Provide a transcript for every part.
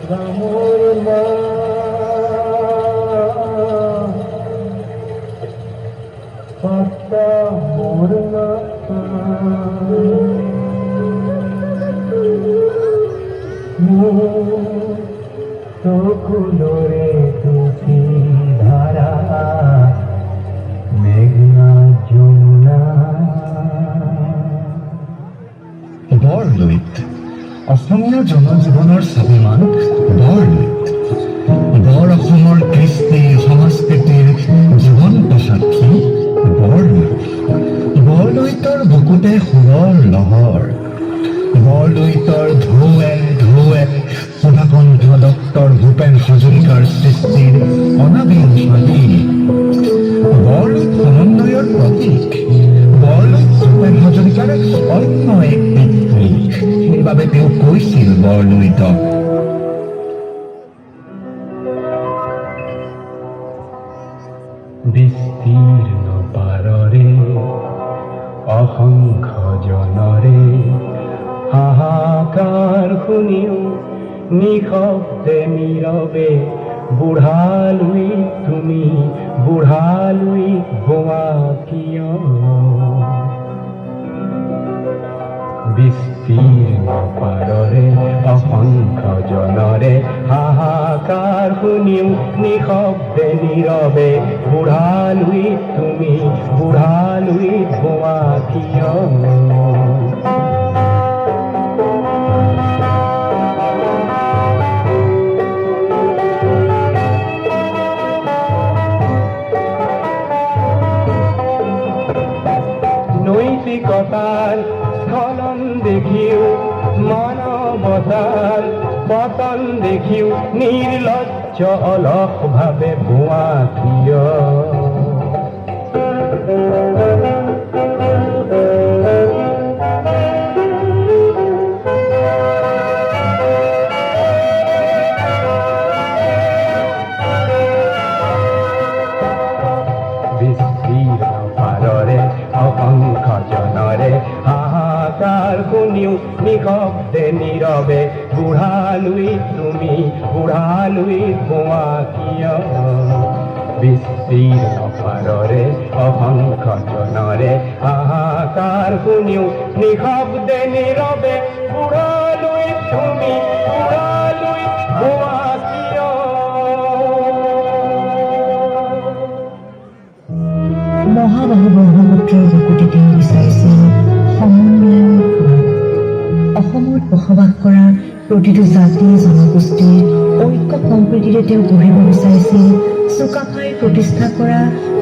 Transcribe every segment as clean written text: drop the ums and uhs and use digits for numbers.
মোৰ মা পাতা মোৰ মা চোখগুলোৰে তুই ধাৰা মেঘনা যমুনা। বৰলুইত অসমীয়া জনজীৱনৰ স্বাভিমান বৰলুইত। বৰ অসমৰ কৃষ্টি সংস্কৃতিৰ জীৱন্ত সাক্ষী বৰলুইত। বৰলুইতৰ বুকুতে সুৰৰ লহৰ, বৰলুইতৰ ঢৌৱে ঢৌৱে সুধাকণ্ঠ ডক্টৰ ভূপেন হাজৰিকাৰ সৃষ্টিৰ অনাবিল স্বাদী। বৰলুইত সমন্বয়ৰ প্ৰতীক। বৰলুইত ভূপেন হাজৰিকাৰ অন্য এক পিতৃ, সেইবাবে তেওঁ কৈছিল বৰলুইতক বিস্তীৰ্ণ পাৰৰে অসংখ্য জনৰে হাহাকাৰ শুনিও নিশব্দে নীৰৱে বুঢ়ালুই তুমি বুঢ়ালুই গোৱা কিয়। বিস্তীৰ্ণ পাৰৰে অসংখ্য জনৰে হাহাকাৰ শুনিও নিশব্দে নীৰৱে বুঢ়ালুই তুমি বুঢ়ালুই গোৱা কিয়। নৈতিকতাৰ স্খলন দেখিও মানৱতাৰ পতন দেখিও নিৰ্লজ্জ অলস ভাৱে ভুৱা কিয়। বিস্তীৰ্ণ পাৰৰে অসংখ্য জনৰে হাহাকাৰ শুনিও নিশব্দে নীৰৱে বুঢ়ালুই তুমি বুঢ়ালুই গোৱা কিয়। বিস্তীৰ্ণ পাৰৰে অসংখ্য জনৰে হাহাকাৰ শুনিও নিশব্দে নীৰৱে বুঢ়ালুই তুমি বুঢ়ালুই গোৱা কিয়। মহাবাহু ব্ৰহ্মপুত্ৰৰ বুকুতে তেওঁ বিচাৰিছিল সমন্বয়ৰ সুৰ। অসমত বসবাস কৰা প্ৰতিটো জাতি জনগোষ্ঠীৰ ঐক্য সম্প্ৰীতিৰে তেওঁ গঢ়িব বিচাৰিছিল চুকাফাই প্ৰতিষ্ঠা কৰা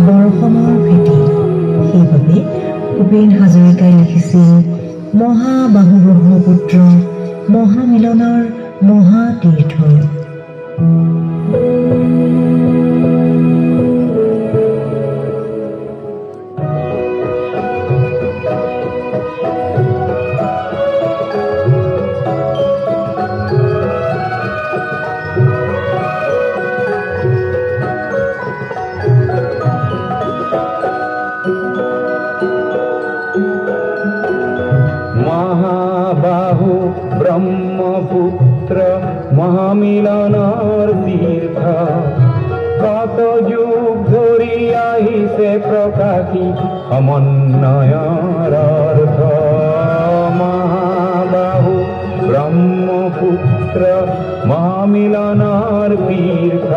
বৰঅসমৰ ভেটি। সেইবাবে ভূপেন হাজৰিকাই লিখিছিল মহাবাহু ব্ৰহ্মপুত্ৰ মহামিলনৰ মহাতীৰ্থ। মহাবাহু ব্ৰহ্মপুত্ৰ মহামিলনৰ তীৰ্থ কত যুগ ধৰি আহিছে প্ৰকাশী সমন্বয়ৰ অৰ্থ। মহাবাহু ব্ৰহ্মপুত্ৰ মহামিলনৰ তীৰ্থ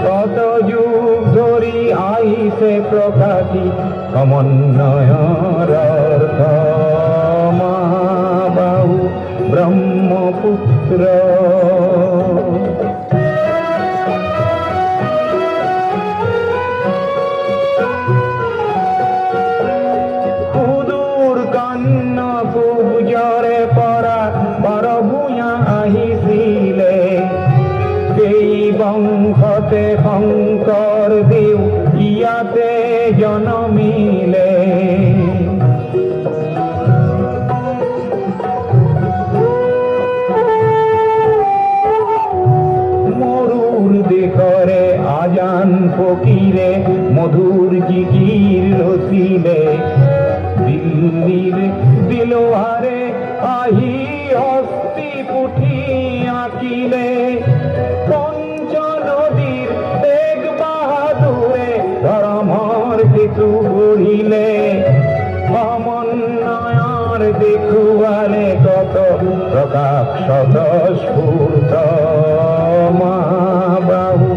কত যুগ ধৰি আহিছে প্ৰকাশী সমন্বয়ৰ অৰ্থ। মহাবাহু ব্ৰহ্মপুত্ৰ সুদূৰ কন্যাকুব্জৰে পৰা বৰভূঞা আহিছিলে সেই বংশতে শংকৰদেৱ ইয়াতে জনমিলে। দেশৰে আজান ফকীৰে মধুৰ জিকিৰ ৰচিলে দিল্লীৰ দিলৱাৰে আহি হস্তি পুথি আঁকিলে। গঢ়িলে সমন্বয়ৰ দেখুৱালে কত প্ৰকাশ স্ফূৰ্ত মহাবাহু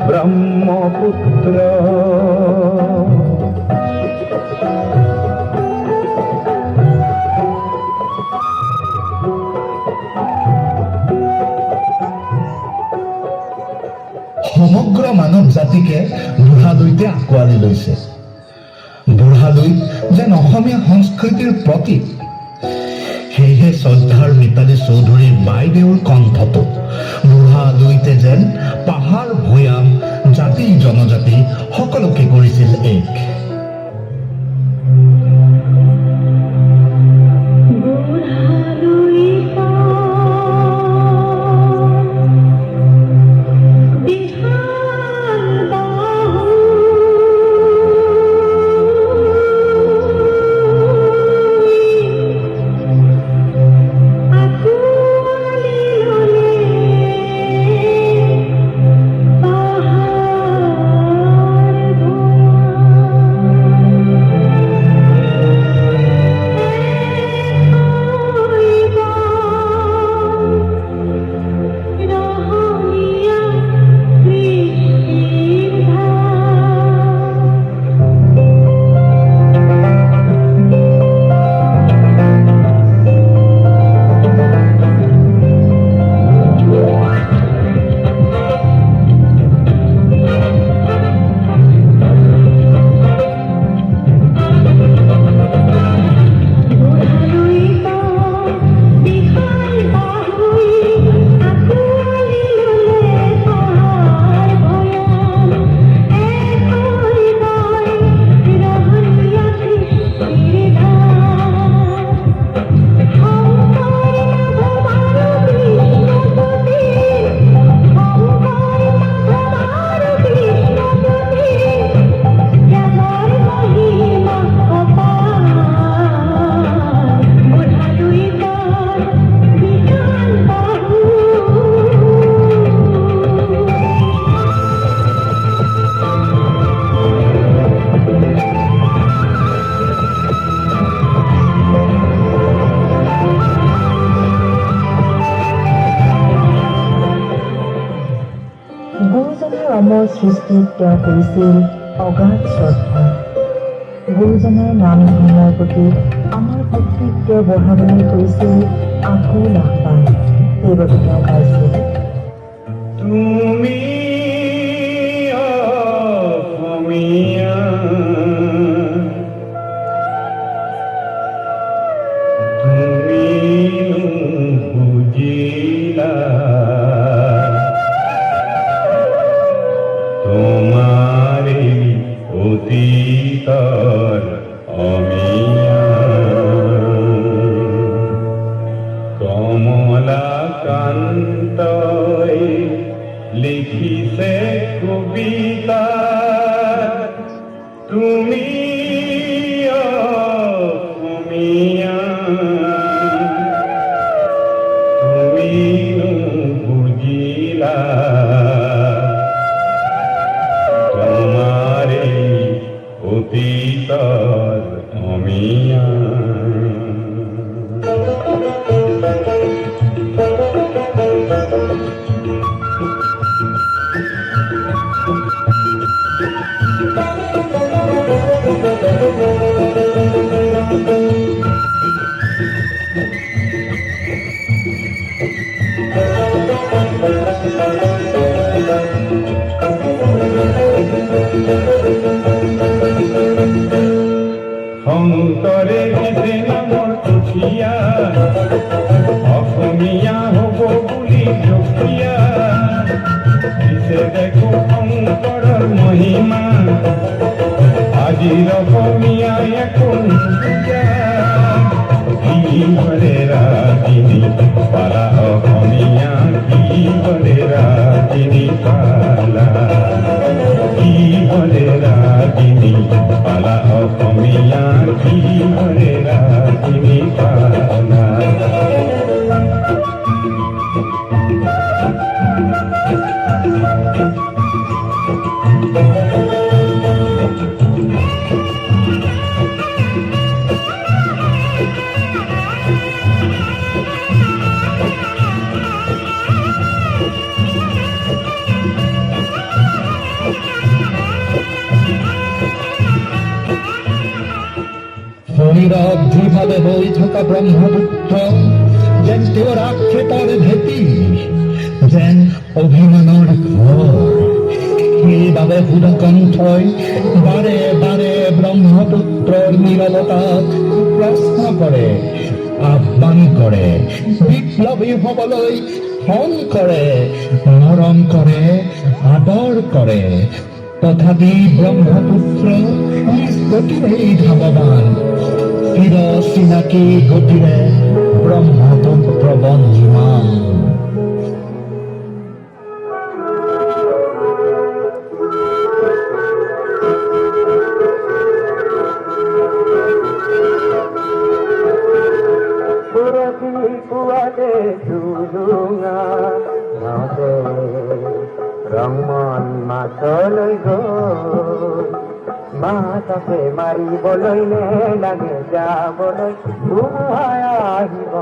ব্ৰহ্মপুত্ৰ সমগ্ৰ মানৱ জাতিকে বুঢ়াদৈতে আঁকোৱালি লৈছে। বুঢ়াদৈ যেন অসমীয়া সংস্কৃতিৰ প্ৰতীক। সেয়েহে শ্ৰদ্ধাৰ মিতালী চৌধুৰীৰ বাইদেউৰ কণ্ঠটো বুঢ়াদৈতে যেন পাহাৰ ভৈয়াম জাতি জনজাতি সকলোকে কৰিছিল এক। অমৰ সৃষ্টিত তেওঁ কৰিছিল অগাধ শ্ৰদ্ধা। গুৰুজনাৰ নাম ধৰ্মৰ প্ৰতি আমাৰ ভক্তিক তেওঁ বঢ়াবলৈ কৰিছিল আকুল আহ্বান। সেইবাবে তেওঁ গাইছিল, তুমি অসমীয়া তুমি বুজিলা তোমাৰে অতীতৰ অমিয়া কমলাকান্তই লিখিছে কবিতা তুমি অসমীয়া তুমি বুজিলা তোমাৰে অতীতৰ অমিয়া শংকৰে দিছে নামৰ উঠিয়া অসমীয়া হ'ব বুলি জপিয়া দিছে দেখো শংকৰৰ মহিমা আজিৰ অসমীয়া একো নুবুজা কি বলে ৰাগিনী পালা অসমীয়া কি বলে ৰাগিনী পালা কি বলে ৰাগিনী পালা অসমীয়া কি বলে ৰাগিনী পালা নিৰৱধিভাৱে বৈ থকা ব্ৰহ্মপুত্ৰ যেন তেওঁৰ আক্ষেপৰ ভেটি, যেন অভিমানৰ ঘৰ। সেইবাবে সুধাকণ্ঠই বাৰে বাৰে ব্ৰহ্মপুত্ৰৰ নীৰৱতাক প্ৰশ্ন কৰে, আহ্বান কৰে, বিপ্লৱী হবলৈ ফোন কৰে, মৰম কৰে, আদৰ কৰে। তথাপি ব্ৰহ্মপুত্ৰ নিজ গতিৰেই ধাৱমান, চিৰ চিনাকি গতিৰে ব্ৰহ্মপুত্ৰ বন্ধুমান। ৰংমন মাছলৈ গ'ল, মাছকে মাৰিবলৈ নে লাগে যাবলৈ ধুমুহাই আহিব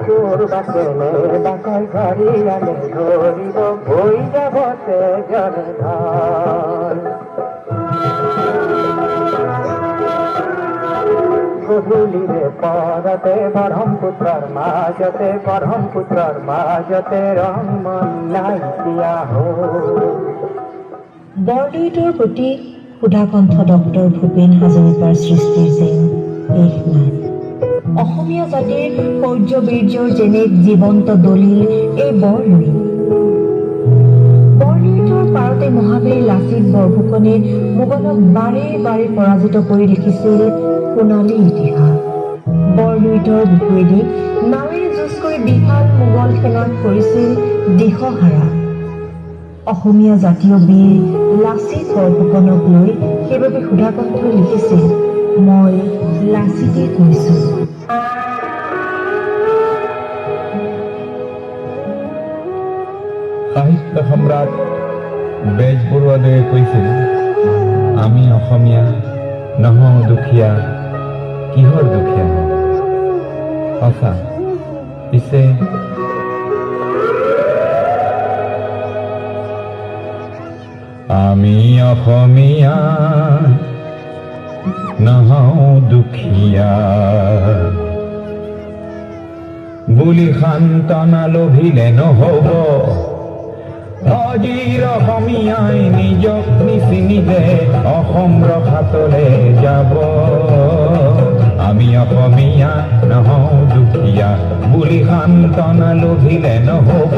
কৰবাকেনে বাকাই ধৰি আনে ধৰিব হৈ যাব তেজৰে ধন। গধূলিৰে পৰতে ব্ৰহ্মপুত্ৰৰ মাজতে ৰংমন নাইকিয়া হ'ল। বৰদৈতৰ প্ৰতি সুধাকণ্ঠ ডক্টৰ ভূপেন হাজৰিকাৰ সৃষ্টিৰ যেন শেষ নাই। অসমীয়া জাতিৰ শৌৰ্য-বীৰ্যৰ যেনে জীৱন্ত দলিল এই বৰলুই। বৰলুইটোৰ পাৰতে মহাবীৰ লাচিত বৰফুকনে মোগলক বাৰে বাৰে পৰাজিত কৰি লিখিছিল সোণালী ইতিহাস। বৰলুইতৰ বুকুৱেদি নাৱেৰে যুঁজ কৰি বিশাল মোগল সেনাক কৰিছিল দিশহাৰা। অসমীয়া জাতীয় বীৰ লাচিত বৰফুকনক লৈ সেইবাবে সুধাকণ্ঠই লিখিছিল, মই লাচিতে কৈছোঁ। সাহিত্য সম্ৰাট বেজবৰুৱাদেৱে কৈছিল, আমি অসমীয়া নহওঁ দুখীয়া, কিহৰ দুখীয়া হওঁ। সঁচা, পিছে আমি অসমীয়া নহওঁ দুখীয়া বুলি সান্তনা লভিলে নহ'ব। আজিৰ অসমীয়াই নিজক নিচিনিলে অসম ৰখাতলে যাব। আমি অসমীয়া নহওঁ দুখীয়া বুলি সান্তনা লভিলে নহ'ব।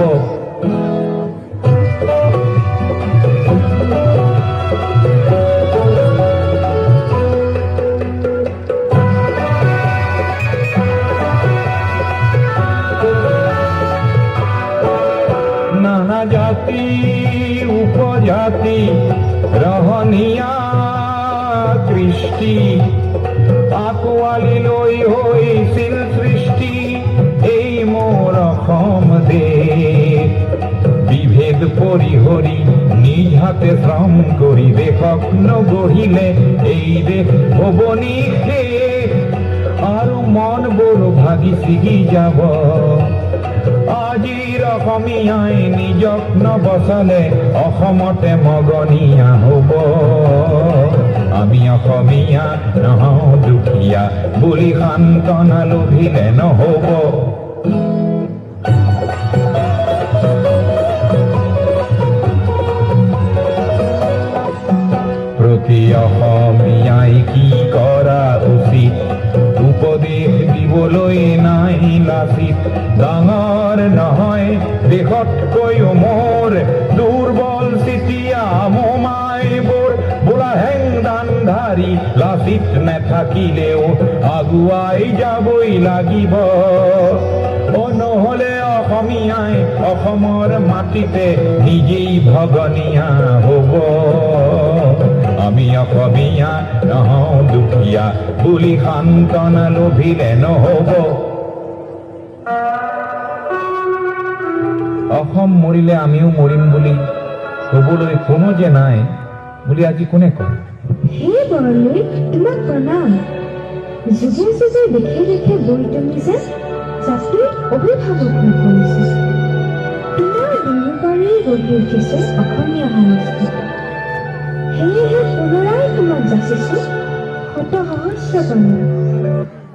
নানা জাতি উপজাতি ৰহনীয়া কৃষ্টি আকোৱালি লৈ হৈছিল সৃষ্টি এই মোৰ অসম দেশ। বিভেদ পৰিহৰি নিজ হাতে শ্ৰম কৰি দেশক নগঢ়িলে এই দেশ হ'ব নিশেষ আৰু মনবোৰ ভাগি ছিগি যাব। আজিৰ অসমীয়াই নিজক নবচালে অসমতে মগনীয়া হ'ব। আমি অসমীয়া নহওঁ দুখীয়া বুলি সান্তনা লভিলে নহ'ব। প্ৰতি অসমীয়াই কি কৰা উচিত উপদেশ দিবলৈ নাই লাচিত। ডাঙৰ নহয় দেশতকৈও মোৰ দুৰ্বল চিতিয়া মোমাইবোৰ বোলা হেংদানধাৰী লাচিত নেথাকিলেও আগুৱাই যাবই লাগিব। নহ'লে অসমীয়াই অসমৰ মাটিতে নিজেই ভগনীয়া হ'ব। আমি অসমীয়া নহওঁ দুখীয়া বুলি সান্তনা লভিলে নহ'ব। অসম মৰিলে আমিও মৰিম বুলি ক'বলৈ কোনো যে নাই বুলি আজি কোনে কয়? হে বৰলুই, তোমাক প্ৰণাম। যুগে যুগে দেখে দেখে বৈ তুমি যে জাতিৰ অভিভাৱক হৈ পৰিছে। তোমাৰ দুয়োবাৰেই গঢ়ি উঠিছে অসমীয়া সংস্কৃতি। যাচিছো শত সহস্ৰ প্ৰণাম।